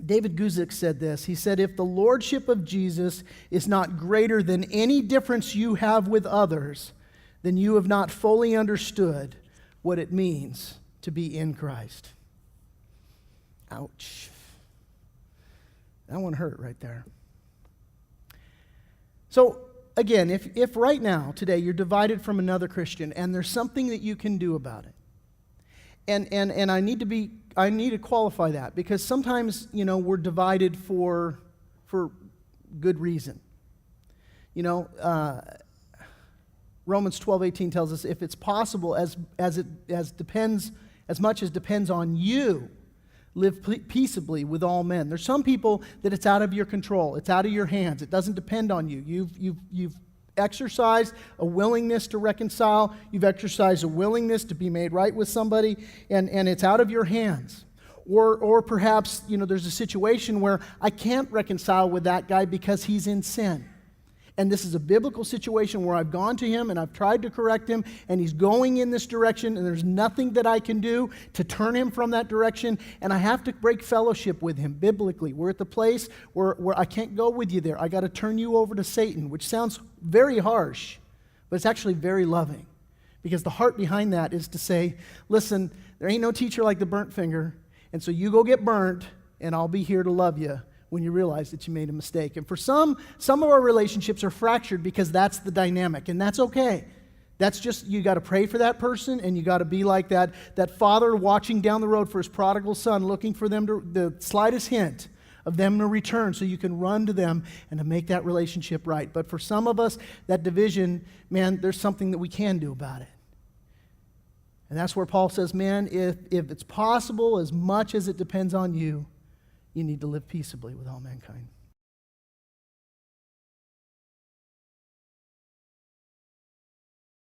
David Guzik said this. He said, if the lordship of Jesus is not greater than any difference you have with others, then you have not fully understood what it means to be in Christ. Ouch. That one hurt right there. So, again, if right now, today, you're divided from another Christian and there's something that you can do about it, and I need to qualify that, because sometimes, we're divided for good reason. Romans 12:18 tells us, if it's possible, as much as depends on you, live peaceably with all men. There's some people that it's out of your control. It's out of your hands. It doesn't depend on you. You've exercised a willingness to reconcile. You've exercised a willingness to be made right with somebody, and it's out of your hands. Or perhaps, there's a situation where I can't reconcile with that guy because he's in sin. And this is a biblical situation where I've gone to him and I've tried to correct him, and he's going in this direction, and there's nothing that I can do to turn him from that direction, and I have to break fellowship with him biblically. We're at the place where I can't go with you there. I got to turn you over to Satan, which sounds very harsh, but it's actually very loving, because the heart behind that is to say, listen, there ain't no teacher like the burnt finger, and so you go get burnt, and I'll be here to love you when you realize that you made a mistake. And for some of our relationships are fractured because that's the dynamic, and that's okay. That's just, you got to pray for that person, and you got to be like that father watching down the road for his prodigal son, looking for them the slightest hint of them to return, so you can run to them and to make that relationship right. But for some of us, that division, man, there's something that we can do about it. And that's where Paul says, man, if it's possible, as much as it depends on you, you need to live peaceably with all mankind.